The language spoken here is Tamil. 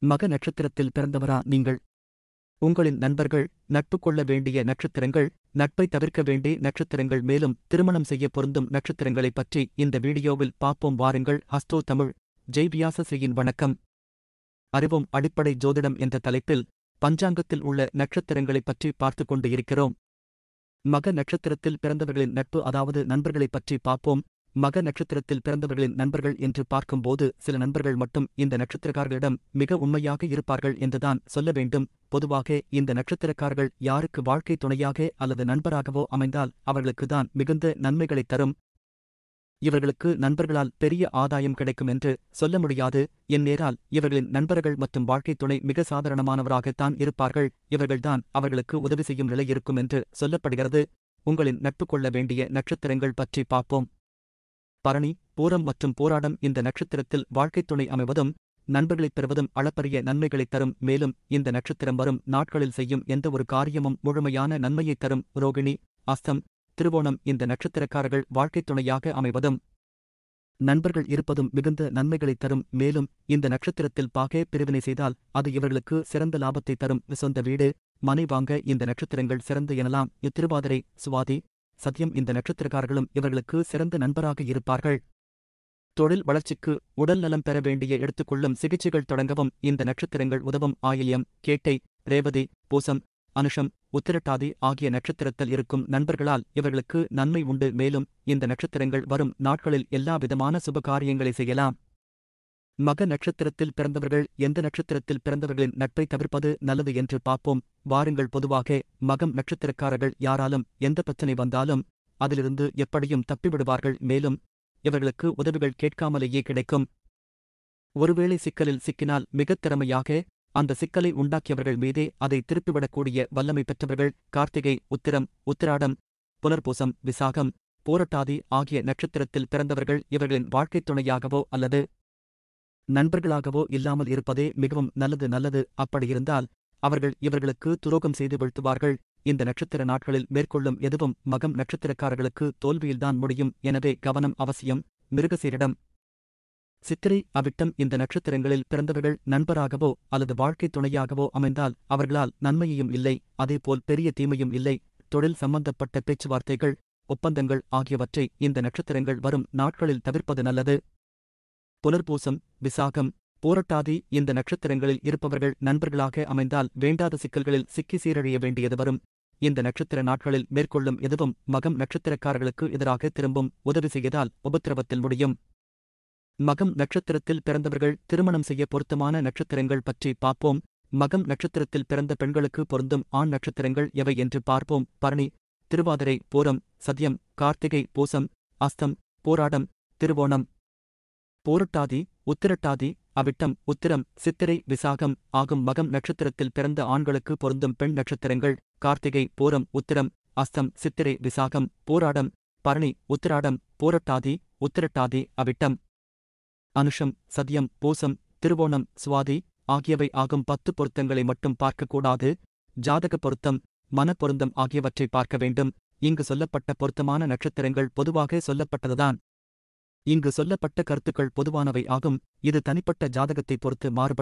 மக நட்சத்திரத்தில் பிறந்தவரா நீங்கள்? உங்களின் நண்பர்கள், நட்பு கொள்ள வேண்டிய நட்சத்திரங்கள், நட்பை தவிர்க்க வேண்டிய நட்சத்திரங்கள் மேலும் திருமணம் செய்ய பொருந்தும் நட்சத்திரங்களைப் பற்றி இந்த வீடியோவில் பார்ப்போம் வாருங்கள். ஹஸ்தோ தமிழ் ஜெய் வியாசஸ்ரீயின் வணக்கம். அறிவோம் அடிப்படை ஜோதிடம் என்ற தலைப்பில் பஞ்சாங்கத்தில் உள்ள நட்சத்திரங்களைப் பற்றி பார்த்து கொண்டு இருக்கிறோம். மக நட்சத்திரத்தில் பிறந்தவர்களின் நட்பு அதாவது நண்பர்களைப் பற்றி பார்ப்போம். மக நட்சத்திரத்தில் பிறந்தவர்களின் நண்பர்கள் என்று பார்க்கும்போது சில நண்பர்கள் மட்டும் இந்த நட்சத்திரக்காரர்களிடம் மிக உண்மையாக இருப்பார்கள் என்றுதான் சொல்ல வேண்டும். பொதுவாக இந்த நட்சத்திரக்காரர்கள் யாருக்கு வாழ்க்கை துணையாக அல்லது நண்பராகவோ அமைந்தால் அவர்களுக்கு தான் மிகுந்த நன்மைகளைத் தரும். இவர்களுக்கு நண்பர்களால் பெரிய ஆதாயம் கிடைக்கும் என்று சொல்ல முடியாது. எந்நேரால் இவர்களின் நண்பர்கள் மற்றும் வாழ்க்கை துணை மிக சாதாரணமானவராகத்தான் இருப்பார்கள். இவர்கள்தான் அவர்களுக்கு உதவி செய்யும் நிலை இருக்கும் என்று சொல்லப்படுகிறது. உங்களின் நட்பு கொள்ள வேண்டிய நட்சத்திரங்கள் பற்றி பார்ப்போம். பரணி, பூரம் மற்றும் போராடம் இந்த நட்சத்திரத்தில் வாழ்க்கைத் துணை அமைவதும் நண்பர்களைப் பெறுவதும் அளப்பரிய நன்மைகளைத் தரும். மேலும் இந்த நட்சத்திரம் வரும் நாட்களில் செய்யும் எந்த ஒரு காரியமும் முழுமையான நன்மையைத் தரும். ரோகிணி, அஸ்தம், திருவோணம் இந்த நட்சத்திரக்காரர்கள் வாழ்க்கைத் துணையாக அமைவதும் நண்பர்கள் இருப்பதும் மிகுந்த நன்மைகளைத் தரும். மேலும் இந்த நட்சத்திரத்தில் பாகே பிரிவினை செய்தால் அது இவர்களுக்கு சிறந்த லாபத்தைத் தரும். சொந்த வீடு, மனை வாங்க இந்த நட்சத்திரங்கள் சிறந்து எனலாம். திருவாதிரை, சுவாதி, சத்யம் இந்த நட்சத்திரக்காரர்களும் இவர்களுக்கு சிறந்த நண்பராக இருப்பார்கள். தொழில் வளர்ச்சிக்கு, உடல் நலம் பெற வேண்டிய எடுத்துக்கொள்ளும் சிகிச்சைகள் தொடங்கவும் இந்த நட்சத்திரங்கள் உதவும். ஆயில்யம், கேட்டை, ரேவதி, பூசம், அனுஷம், உத்திரட்டாதி ஆகிய நட்சத்திரத்தில் இருக்கும் நண்பர்களால் இவர்களுக்கு நன்மை உண்டு. மேலும் இந்த நட்சத்திரங்கள் வரும் நாட்களில் எல்லா விதமான சுபகாரியங்களை செய்யலாம். மக நட்சத்திரத்தில் பிறந்தவர்கள் எந்த நட்சத்திரத்தில் பிறந்தவர்களின் நட்பை தவிர்ப்பது நல்லது என்று பார்ப்போம் வாருங்கள். பொதுவாக மகம் நட்சத்திரக்காரர்கள் யாராலும் எந்த பிரச்சனை வந்தாலும் அதிலிருந்து எப்படியும் தப்பிவிடுவார்கள். மேலும் இவர்களுக்கு உதவிகள் கேட்காமலேயே கிடைக்கும். ஒருவேளை சிக்கலில் சிக்கினால் மிகத் திறமையாக அந்த சிக்கலை உண்டாக்கியவர்கள் மீதே அதை திருப்பிவிடக்கூடிய வல்லமை பெற்றவர்கள். கார்த்திகை, உத்திரம், உத்திராடம், புனர்பூசம், விசாகம், போரட்டாதி ஆகிய நட்சத்திரத்தில் பிறந்தவர்கள் இவர்களின் வாழ்க்கைத் துணையாகவோ அல்லது நண்பர்களாகவோ இல்லாமல் இருப்பதே மிகவும் நல்லது. அப்படியிருந்தால் அவர்கள் இவர்களுக்கு துரோகம் செய்து வீழ்த்துவார்கள். இந்த நட்சத்திர நாட்களில் மேற்கொள்ளும் எதுவும் மகம் நட்சத்திரக்காரர்களுக்கு தோல்வியில்தான் முடியும். எனவே கவனம் அவசியம். மிருகசீரிடம், சித்திரை, அவிட்டம் இந்த நட்சத்திரங்களில் பிறந்தவர்கள் நண்பராகவோ அல்லது வாழ்க்கைத் துணையாகவோ அமைந்தால் அவர்களால் நன்மையும் இல்லை, அதேபோல் பெரிய தீமையும் இல்லை. தொழில் சம்பந்தப்பட்ட பேச்சுவார்த்தைகள், ஒப்பந்தங்கள் ஆகியவற்றை இந்த நட்சத்திரங்கள் வரும் நாட்களில் தவிர்ப்பது நல்லது. புனர்பூசம், விசாகம், போரட்டாதி இந்த நட்சத்திரங்களில் இருப்பவர்கள் நண்பர்களாக அமைந்தால் வேண்டாத சிக்கல்களில் சிக்கி சீரழிய வேண்டியது வரும். இந்த நட்சத்திர நாட்களில் மேற்கொள்ளும் எதுவும் மகம் நட்சத்திரக்காரர்களுக்கு எதிராக திரும்பும். உதவி செய்யதால் உபத்திரவத்தில் முடியும். மகம் நட்சத்திரத்தில் பிறந்தவர்கள் திருமணம் செய்ய பொருத்தமான நட்சத்திரங்கள் பற்றி பார்ப்போம். மகம் நட்சத்திரத்தில் பிறந்த பெண்களுக்கு பொருந்தும் ஆண் நட்சத்திரங்கள் எவை என்று பார்ப்போம். பரணி, திருவாதிரை, பூரம், சத்யம், கார்த்திகை, பூசம், அஸ்தம், போராடம், திருவோணம், போரட்டாதி, உத்திரட்டாதி, அவிட்டம், உத்திரம், சித்திரை, விசாகம் ஆகும் மகம் நட்சத்திரத்தில் பிறந்த ஆண்களுக்கு பொருந்தும் பெண் நட்சத்திரங்கள். கார்த்திகை, பூரம், உத்திரம், அஸ்தம், சித்திரை, விசாகம், போராடம், பரணி, உத்திராடம், போரட்டாதி, உத்திரட்டாதி, அவிட்டம், அனுஷம், சத்யம், பூசம், திருவோணம், சுவாதி ஆகியவை ஆகும் 10 பொருத்தங்களை மட்டும் பார்க்கக்கூடாது. ஜாதக பொருத்தம், மனப்பொருத்தம் ஆகியவற்றை பார்க்க வேண்டும். இங்கு சொல்லப்பட்ட பொருத்தமான நட்சத்திரங்கள் பொதுவாக சொல்லப்பட்டதுதான். இங்கு சொல்லப்பட்ட கருத்துக்கள் பொதுவானவை ஆகும். இது தனிப்பட்ட ஜாதகத்தை பொறுத்து மாறுபடும்.